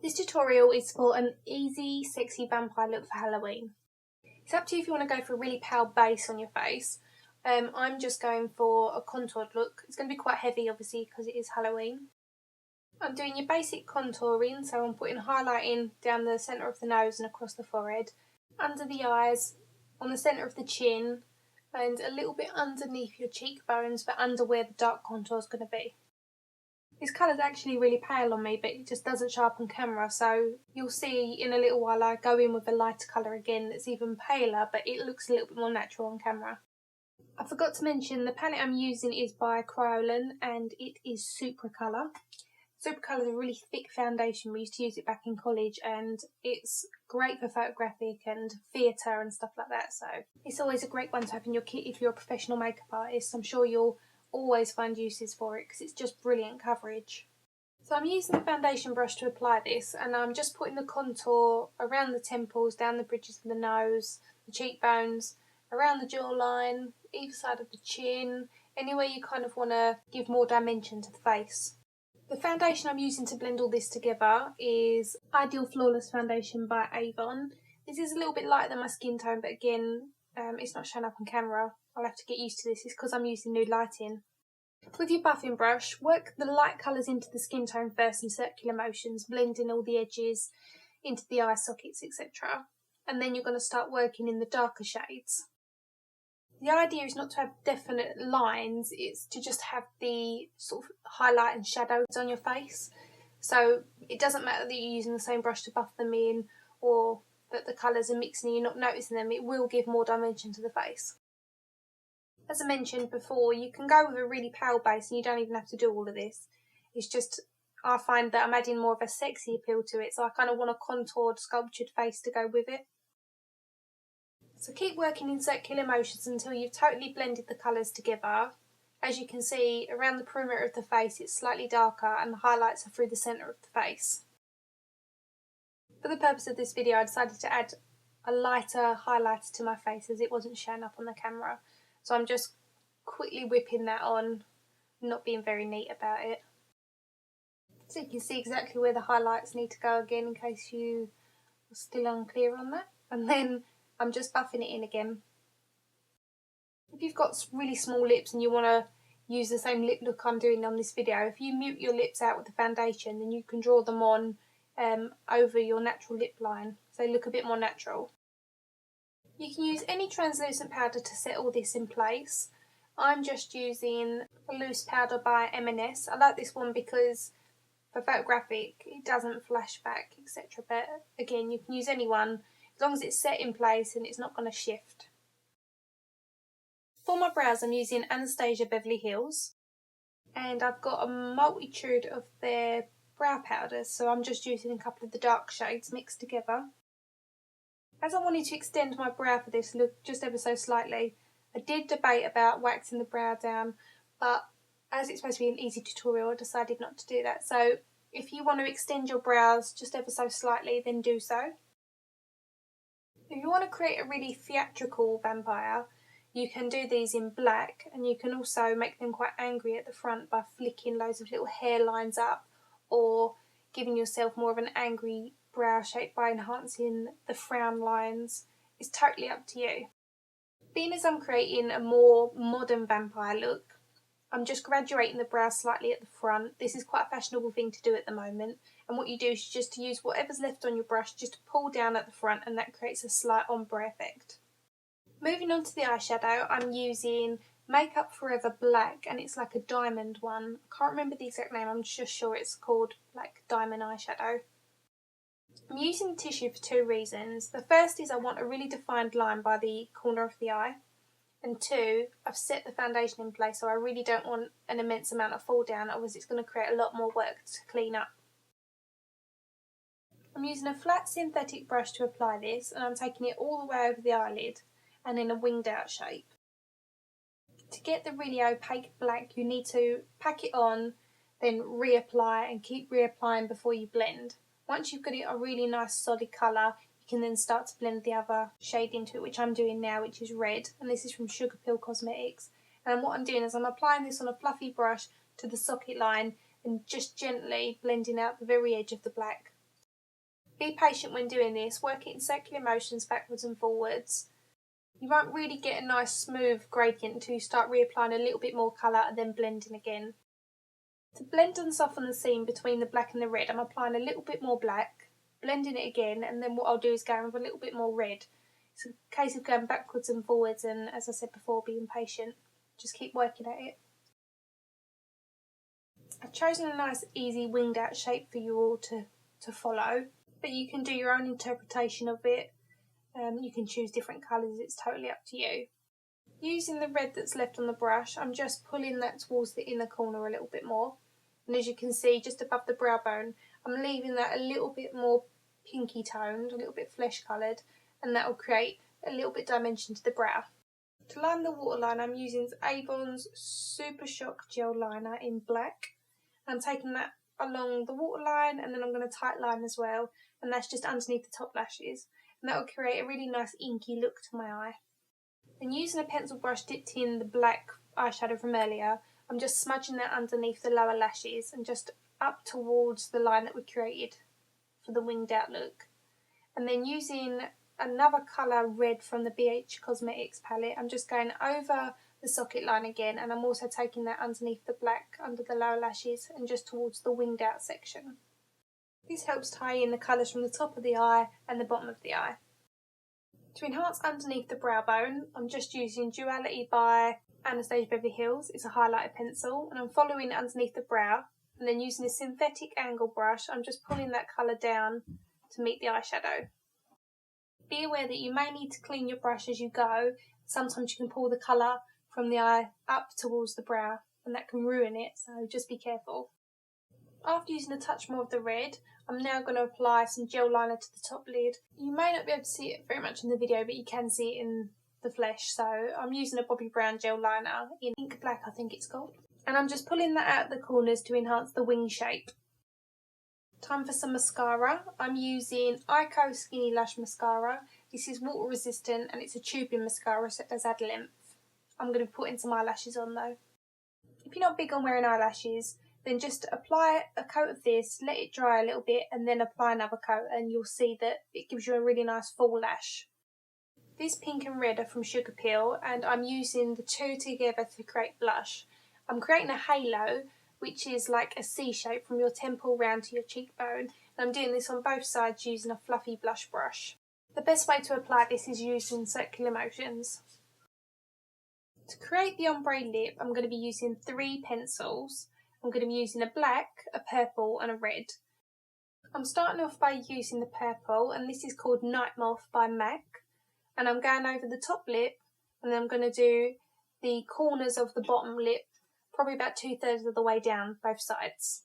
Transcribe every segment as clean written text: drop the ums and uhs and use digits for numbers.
This tutorial is for an easy, sexy vampire look for Halloween. It's up to you if you want to go for a really pale base on your face. I'm just going for a contoured look. It's going to be quite heavy, obviously, because it is Halloween. I'm doing your basic contouring, so I'm putting highlighting down the centre of the nose and across the forehead, under the eyes, on the centre of the chin, and a little bit underneath your cheekbones, but under where the dark contour is going to be. This colour's actually really pale on me, but it just doesn't show up on camera, so you'll see in a little while I go in with a lighter colour again that's even paler, but it looks a little bit more natural on camera. I forgot to mention the palette I'm using is by Kryolan and it is Supracolor. Supercolour is a really thick foundation. We used to use it back in college and it's great for photographic and theatre and stuff like that, so it's always a great one to have in your kit if you're a professional makeup artist. I'm sure you'll always find uses for it because it's just brilliant coverage. So I'm using the foundation brush to apply this and I'm just putting the contour around the temples, down the bridges of the nose, the cheekbones, around the jawline, either side of the chin, anywhere you kind of want to give more dimension to the face. The foundation I'm using to blend all this together is Ideal Flawless Foundation by Avon. This is a little bit lighter than my skin tone, but again, it's not showing up on camera. I'll have to get used to this. It's because I'm using new lighting. With your buffing brush, work the light colours into the skin tone first in circular motions, blending all the edges into the eye sockets, etc. And then you're going to start working in the darker shades. The idea is not to have definite lines, it's to just have the sort of highlight and shadows on your face. So it doesn't matter that you're using the same brush to buff them in or that the colours are mixing and you're not noticing them, it will give more dimension to the face. As I mentioned before, you can go with a really pale base and you don't even have to do all of this. It's just, I find that I'm adding more of a sexy appeal to it, so I kind of want a contoured, sculptured face to go with it. So keep working in circular motions until you've totally blended the colours together. As you can see, around the perimeter of the face it's slightly darker and the highlights are through the centre of the face. For the purpose of this video I decided to add a lighter highlighter to my face as it wasn't showing up on the camera. So I'm just quickly whipping that on, not being very neat about it. So you can see exactly where the highlights need to go again in case you are still unclear on that. And then I'm just buffing it in again. If you've got really small lips and you want to use the same lip look I'm doing on this video, if you mute your lips out with the foundation, then you can draw them on over your natural lip line, so they look a bit more natural. You can use any translucent powder to set all this in place. I'm just using a loose powder by M&S. I like this one because for photographic it doesn't flash back, etc. But again, you can use any one as long as it's set in place and it's not going to shift. For my brows I'm using Anastasia Beverly Hills and I've got a multitude of their brow powders, so I'm just using a couple of the dark shades mixed together. As I wanted to extend my brow for this look just ever so slightly, I did debate about waxing the brow down, but as it's supposed to be an easy tutorial I decided not to do that. So if you want to extend your brows just ever so slightly, then do so. If you want to create a really theatrical vampire, you can do these in black and you can also make them quite angry at the front by flicking loads of little hairlines up or giving yourself more of an angry brow shape by enhancing the frown lines. It's totally up to you. Being as I'm creating a more modern vampire look, I'm just graduating the brow slightly at the front. This is quite a fashionable thing to do at the moment. And what you do is just to use whatever's left on your brush just to pull down at the front, and that creates a slight ombre effect. Moving on to the eyeshadow, I'm using MakeUp Forever Black and it's like a diamond one. I can't remember the exact name, I'm just sure it's called like diamond eyeshadow. I'm using the tissue for two reasons. The first is I want a really defined line by the corner of the eye. And two, I've set the foundation in place, so I really don't want an immense amount of fall down, otherwise it's going to create a lot more work to clean up. I'm using a flat synthetic brush to apply this, and I'm taking it all the way over the eyelid and in a winged out shape. To get the really opaque black, you need to pack it on, then reapply and keep reapplying before you blend. Once you've got it a really nice solid colour, you can then start to blend the other shade into it, which I'm doing now, which is red, and this is from Costmetics. And what I'm doing is I'm applying this on a fluffy brush to the socket line and just gently blending out the very edge of the black. Be patient when doing this, work it in circular motions backwards and forwards. You won't really get a nice smooth gradient until you start reapplying a little bit more colour and then blending again. To blend and soften the seam between the black and the red, I'm applying a little bit more black, blending it again, and then what I'll do is go in with a little bit more red. It's a case of going backwards and forwards, and as I said before, being patient. Just keep working at it. I've chosen a nice easy winged out shape for you all to follow, but you can do your own interpretation of it. You can choose different colours, it's totally up to you. Using the red that's left on the brush, I'm just pulling that towards the inner corner a little bit more. And as you can see, just above the brow bone, I'm leaving that a little bit more pinky toned, a little bit flesh coloured, and that will create a little bit dimension to the brow. To line the waterline, I'm using Avon's Supershock gel liner in black. I'm taking that along the waterline, and then I'm going to tight line as well, and that's just underneath the top lashes. And that will create a really nice inky look to my eye. And using a pencil brush dipped in the black eyeshadow from earlier, I'm just smudging that underneath the lower lashes and just up towards the line that we created for the winged out look. And then using another colour red from the BH Cosmetics palette, I'm just going over the socket line again, and I'm also taking that underneath the black under the lower lashes and just towards the winged out section. This helps tie in the colours from the top of the eye and the bottom of the eye. To enhance underneath the brow bone, I'm just using Duality by Anastasia Beverly Hills. It's a highlighter pencil, and I'm following underneath the brow, and then using a synthetic angle brush, I'm just pulling that colour down to meet the eyeshadow. Be aware that you may need to clean your brush as you go. Sometimes you can pull the colour from the eye up towards the brow, and that can ruin it, so just be careful. After using a touch more of the red, I'm now going to apply some gel liner to the top lid. You may not be able to see it very much in the video, but you can see it in the flesh. So I'm using a Bobbi brown gel liner in ink black, I think it's called. And I'm just pulling that out the corners to enhance the wing shape. Time for some mascara. I'm using EyeKo Skinny Lash Mascara. This is water resistant and it's a tubing mascara, so it does add length. I'm going to be putting some eyelashes on though. If you're not big on wearing eyelashes, then just apply a coat of this, let it dry a little bit, and then apply another coat, and you'll see that it gives you a really nice full lash. This pink and red are from Sugar Peel, and I'm using the two together to create blush. I'm creating a halo, which is like a C shape from your temple round to your cheekbone, and I'm doing this on both sides using a fluffy blush brush. The best way to apply this is using circular motions. To create the ombre lip, I'm going to be using 3 pencils. I'm going to be using a black, a purple and a red. I'm starting off by using the purple, and this is called Nightmoth by MAC. And I'm going over the top lip, and then I'm going to do the corners of the bottom lip, probably about 2/3 of the way down both sides.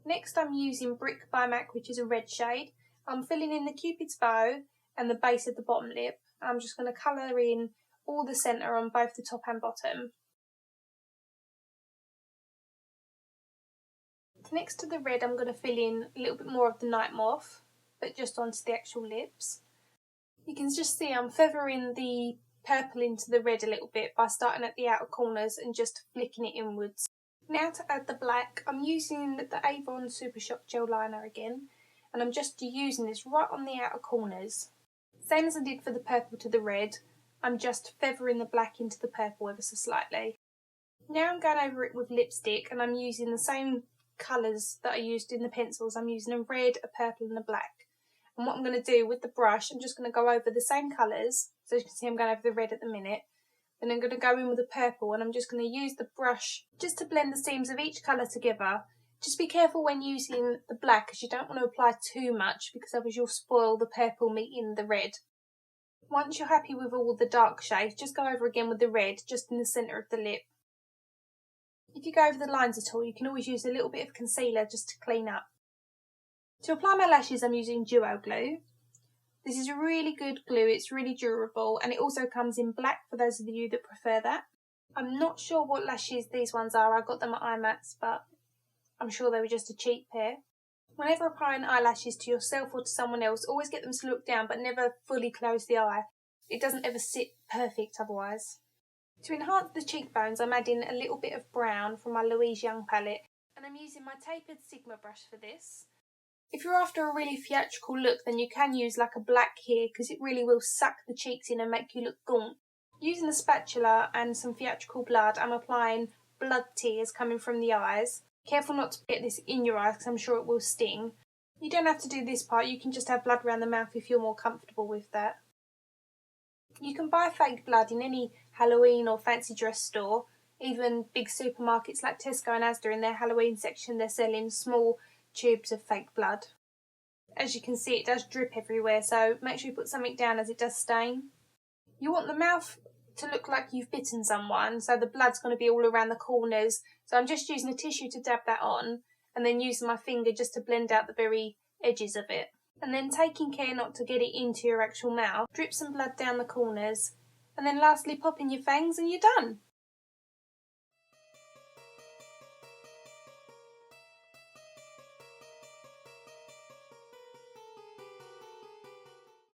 Next I'm using Brick by MAC, which is a red shade. I'm filling in the cupid's bow and the base of the bottom lip. I'm just going to colour in all the centre on both the top and bottom. Next to the red, I'm going to fill in a little bit more of the Nightmoth, but just onto the actual lips. You can just see I'm feathering the purple into the red a little bit by starting at the outer corners and just flicking it inwards. Now to add the black, I'm using the Avon Supershock gel liner again, and I'm just using this right on the outer corners. Same as I did for the purple to the red, I'm just feathering the black into the purple ever so slightly. Now I'm going over it with lipstick, and I'm using the same colours that I used in the pencils. I'm using a red, a purple and a black. And what I'm going to do with the brush, I'm just going to go over the same colours. So as you can see, I'm going over the red at the minute. Then I'm going to go in with the purple, and I'm just going to use the brush just to blend the seams of each colour together. Just be careful when using the black, as you don't want to apply too much, because otherwise you'll spoil the purple meeting the red. Once you're happy with all the dark shades, just go over again with the red, just in the centre of the lip. If you go over the lines at all, you can always use a little bit of concealer just to clean up. To apply my lashes, I'm using Duo Glue. This is a really good glue, it's really durable, and it also comes in black for those of you that prefer that. I'm not sure what lashes these ones are, I got them at IMAX, but I'm sure they were just a cheap pair. Whenever applying eyelashes to yourself or to someone else, always get them to look down, but never fully close the eye. It doesn't ever sit perfect otherwise. To enhance the cheekbones, I'm adding a little bit of brown from my Louise Young palette, and I'm using my tapered Sigma brush for this. If you're after a really theatrical look, then you can use like a black here because it really will suck the cheeks in and make you look gaunt. Using a spatula and some theatrical blood, I'm applying blood tears coming from the eyes. Careful not to get this in your eyes because I'm sure it will sting. You don't have to do this part, you can just have blood around the mouth if you're more comfortable with that. You can buy fake blood in any Halloween or fancy dress store. Even big supermarkets like Tesco and Asda, in their Halloween section, they're selling small tubes of fake blood. As you can see, it does drip everywhere, so make sure you put something down as it does stain. You want the mouth to look like you've bitten someone, so the blood's going to be all around the corners. So I'm just using a tissue to dab that on, and then using my finger just to blend out the very edges of it. And then taking care not to get it into your actual mouth, drip some blood down the corners, and then lastly pop in your fangs and you're done.